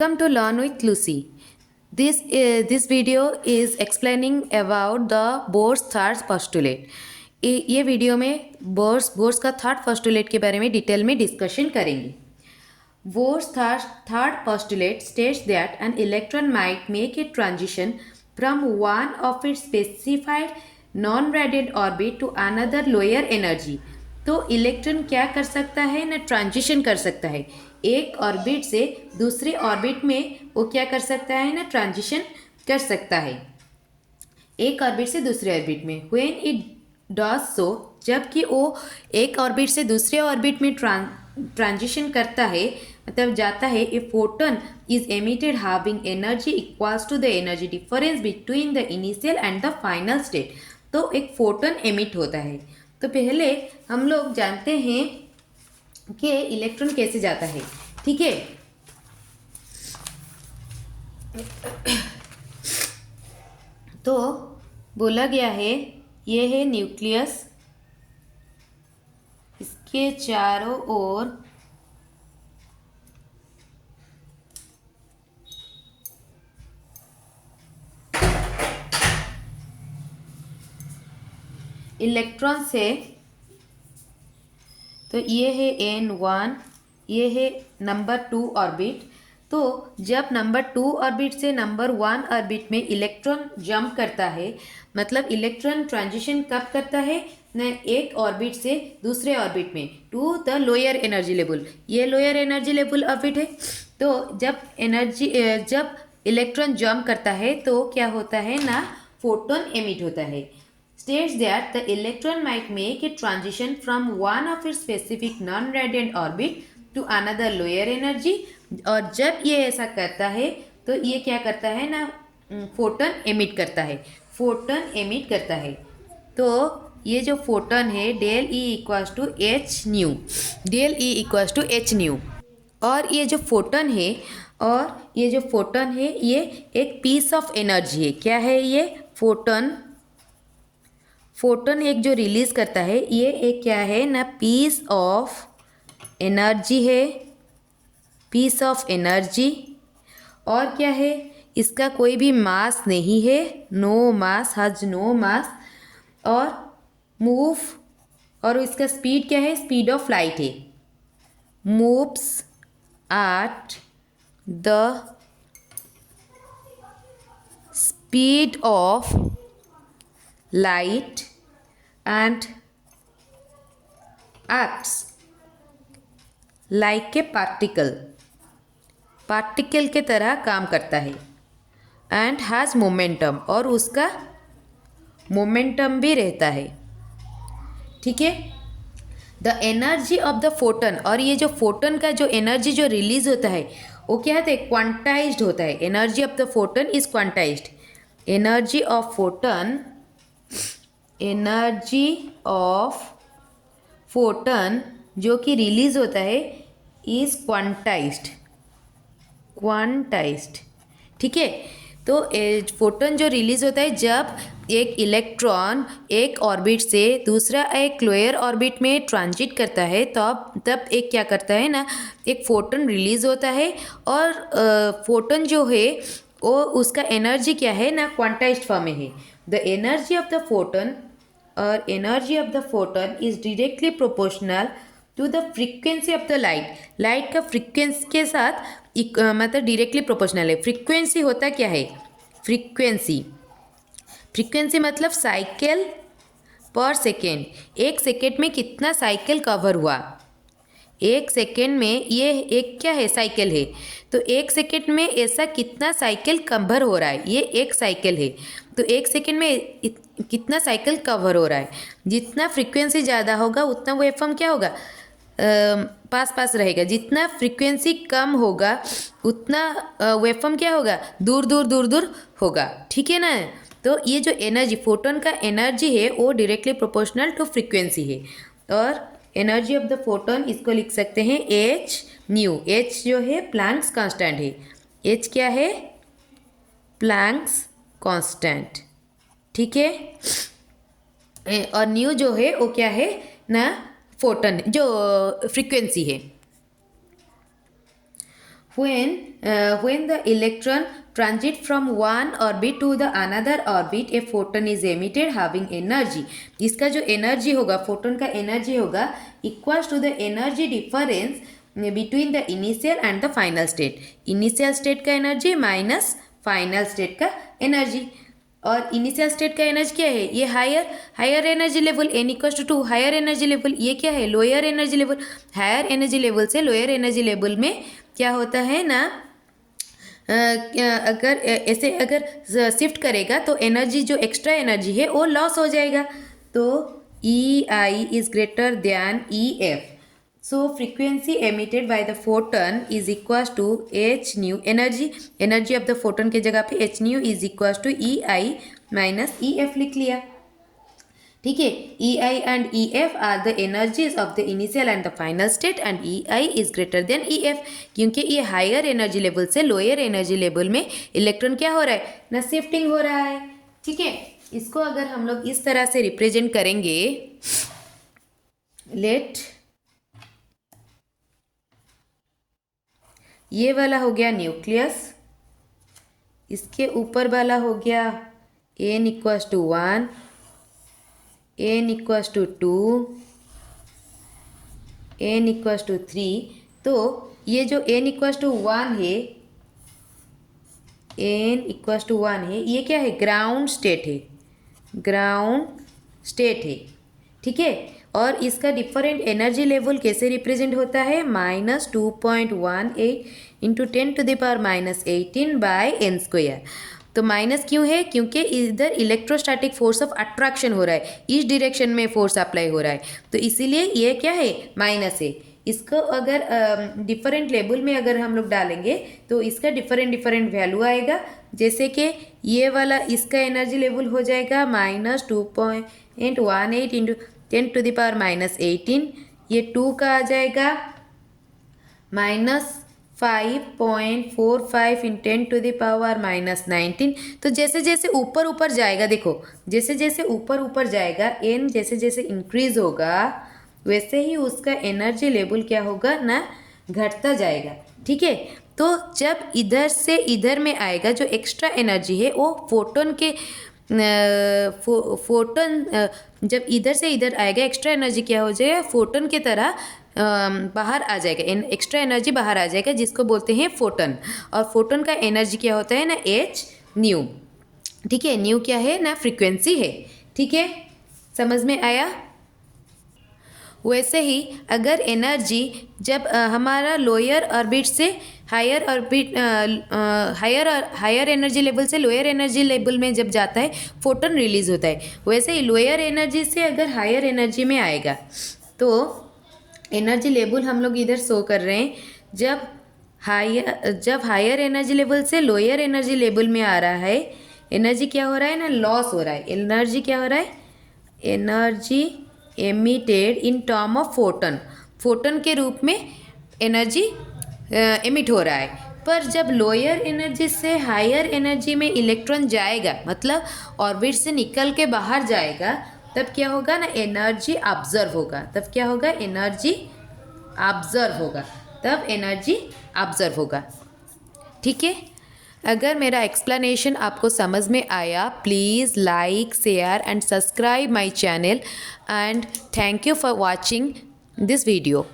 Welcome to Learn with Lucy. This video is explaining about the Bohr's third postulate. ये video में bourse का third postulate के बारे में डिटेल में डिस्कशन करेंगे. Bohr's third postulate states that an electron might make a transition from one of its specified non-radiant orbit to another lower energy. तो electron क्या कर सकता है ना, ट्रांजिशन कर सकता है. एक ऑर्बिट से दूसरे ऑर्बिट में वो क्या कर सकता है ना, ट्रांजिशन कर सकता है एक ऑर्बिट से दूसरे ऑर्बिट में. व्हेन इट डज सो, जबकि वो एक ऑर्बिट से दूसरे ऑर्बिट में ट्रांजिशन करता है, मतलब जाता है, a photon is emitted having energy equals to the energy difference between the initial and the final state. तो एक फोटन एमिट होता है. तो पहले हम लोग जानते हैं कि इलेक्ट्रॉन कैसे जाता है. ठीक है, तो बोला गया है ये है न्यूक्लियस, इसके चारों ओर इलेक्ट्रॉन्स है. तो ये है N1, ये है नंबर 2 ऑर्बिट. तो जब नंबर 2 ऑर्बिट से नंबर 1 ऑर्बिट में इलेक्ट्रॉन जंप करता है, मतलब इलेक्ट्रॉन ट्रांजिशन कब करता है न, एक ऑर्बिट से दूसरे ऑर्बिट में to the lower energy level. ये लोअर एनर्जी लेवल ऑर्बिट है. तो जब इलेक्ट्रॉन जंप करता है तो क्या होता है ना, फोटोन एमिट होता है. States that the electron might make a transition from one of its specific non-radiant orbit to another lower energy. और जब ये ऐसा करता है तो ये क्या करता है ना, फोटोन एमिट करता है. फोटोन एमिट करता है. तो ये जो फोटोन है del E equals to H nu, del E equals to H nu. और ये जो फोटोन है, ये एक पीस ऑफ एनर्जी है. क्या है ये फोटोन एक जो रिलीज करता है, ये एक क्या है ना, पीस ऑफ एनर्जी है, पीस ऑफ एनर्जी. और क्या है, इसका कोई भी मास नहीं है, नो मास, हैज नो मास. और मूव, और इसका स्पीड क्या है, स्पीड ऑफ लाइट है. Moves at the speed of light and acts like a particle के तरह काम करता है. and has momentum, और उसका मोमेंटम भी रहता है. ठीक है, the energy of the photon, और ये जो फोटन का जो एनर्जी जो रिलीज होता है वो क्या होता है, क्वांटाइज्ड होता है. Energy of the photon is quantized. Energy of Foton जो कि रिलीज होता है इज क्वांटाइज्ड. ठीक है, तो फोटन जो रिलीज होता है जब एक इलेक्ट्रॉन एक ऑर्बिट से दूसरा एक लोअर ऑर्बिट में ट्रांजिट करता है, तब एक क्या करता है ना, एक फोटन रिलीज होता है. और फोटन जो है वो उसका एनर्जी क्या है ना, क्वांटाइज्ड फॉर्म में है. The energy of the photon, और energy of the photon is directly proportional to the frequency of the light. Light का फ्रीक्वेंसी के साथ मतलब डायरेक्टली प्रोपोर्शनल है. फ्रीक्वेंसी होता क्या है, फ्रीक्वेंसी मतलब साइकिल पर सेकेंड. एक सेकेंड में कितना साइकिल कवर हुआ, एक सेकेंड में ये एक क्या है, साइकिल है. तो एक सेकेंड में ऐसा कितना साइकिल कवर हो रहा है, ये एक साइकिल है. तो एक सेकेंड में कितना साइकिल कवर हो रहा है. जितना फ्रीक्वेंसी ज़्यादा होगा उतना वेवफॉर्म क्या होगा, पास रहेगा. जितना फ्रीक्वेंसी कम होगा उतना वेवफॉर्म क्या होगा, दूर होगा. ठीक है ना. तो ये जो एनर्जी, फोटोन का एनर्जी है वो डायरेक्टली प्रोपोर्शनल टू फ्रीक्वेंसी है. और एनर्जी ऑफ द फोटोन इसको लिख सकते हैं एच न्यू. एच जो है प्लैंक्स कांस्टेंट है. एच क्या है, प्लैंक्स कांस्टेंट. ठीक है, और न्यू जो है वो क्या है ना, फोटोन जो फ्रीक्वेंसी है. when the electron transit from one orbit to the another orbit, a photon is emitted having energy. इसका जो एनर्जी होगा, फोटोन का एनर्जी होगा equals to the energy difference between the initial and the final state. Initial state का energy minus final state का energy. और initial state का energy क्या है? ये higher energy level n equals to 2. Higher energy level ये क्या है? Lower energy level. Higher energy level से लोअर एनर्जी लेवल में क्या होता है ना, अगर ऐसे अगर शिफ्ट करेगा तो एनर्जी जो एक्स्ट्रा एनर्जी है वो लॉस हो जाएगा. तो EI is greater than EF. So frequency emitted by the photon is equals to h nu. Energy of the photon के जगह पे h nu is equals to EI minus EF लिख लिया. ठीक है. EI and EF are the energies of the initial and the final state and EI is greater than EF, क्योंकि ये higher energy level से लोअर एनर्जी लेवल में electron क्या हो रहा है ना, शिफ्टिंग हो रहा है. ठीक है. इसको अगर हम लोग इस तरह से रिप्रेजेंट करेंगे, लेट ये वाला हो गया न्यूक्लियस, इसके ऊपर वाला हो गया n equals to 1, n equals to 2, n equals to 3. तो ये जो n इक्वल्स टू 1 है, n इक्वल्स टू 1 है, ये क्या है? ग्राउंड स्टेट है. ग्राउंड स्टेट है. ठीक है. और इसका डिफरेंट एनर्जी लेवल कैसे रिप्रेजेंट होता है? -2.18 इंटू 10⁻⁻18 बाय n स्क्वायर. तो माइनस क्यों है? क्योंकि इधर इलेक्ट्रोस्टैटिक फोर्स ऑफ अट्रैक्शन हो रहा है, इस डायरेक्शन में फोर्स अप्लाई हो रहा है, तो इसीलिए ये क्या है? माइनस है. इसको अगर डिफरेंट लेवल में अगर हम लोग डालेंगे तो इसका डिफरेंट वैल्यू आएगा. जैसे कि ये वाला इसका एनर्जी लेवल हो जाएगा -2.18 इंटू 10⁻⁻18. ये 2 का आ जाएगा -5.45 इन 10⁻⁻19. तो जैसे जैसे ऊपर जाएगा, देखो जैसे जैसे ऊपर जाएगा, n जैसे जैसे इंक्रीज होगा वैसे ही उसका एनर्जी लेवल क्या होगा ना, घटता जाएगा. ठीक है. तो जब इधर से इधर में आएगा जो एक्स्ट्रा एनर्जी है वो फोटोन के जब इधर से इधर आएगा एक्स्ट्रा एनर्जी क्या हो जाएगा? फोटोन की तरह बाहर आ जाएगा. एक्स्ट्रा एनर्जी बाहर आ जाएगा जिसको बोलते हैं फोटोन. और फोटोन का एनर्जी क्या होता है ना, h न्यू. ठीक है. न्यू क्या है ना, फ्रीक्वेंसी है. ठीक है. समझ में आया? वैसे ही अगर एनर्जी जब हमारा लोअर ऑर्बिट से higher orbit higher energy level से लोअर एनर्जी लेवल में जब जाता है फोटोन रिलीज होता है. वैसे ही लोअर एनर्जी से अगर हायर एनर्जी में आएगा तो एनर्जी लेवल हम लोग इधर शो कर रहे हैं. जब हायर एनर्जी लेवल से लोअर एनर्जी लेवल में आ रहा है, एनर्जी क्या हो रहा है ना, लॉस हो रहा है. एनर्जी क्या हो रहा है? Energy emitted in term of photon के रूप में एनर्जी एमिट हो रहा है. पर जब लोअर एनर्जी से हायर एनर्जी में इलेक्ट्रॉन जाएगा, मतलब ऑर्बिट से निकल के बाहर जाएगा, तब क्या होगा ना, एनर्जी ऑब्जर्व होगा. तब क्या होगा? एनर्जी ऑब्जर्व होगा. तब एनर्जी ऑब्जर्व होगा. ठीक है. अगर मेरा एक्सप्लेनेशन आपको समझ में आया, please like, share and subscribe my channel and thank you for watching this video.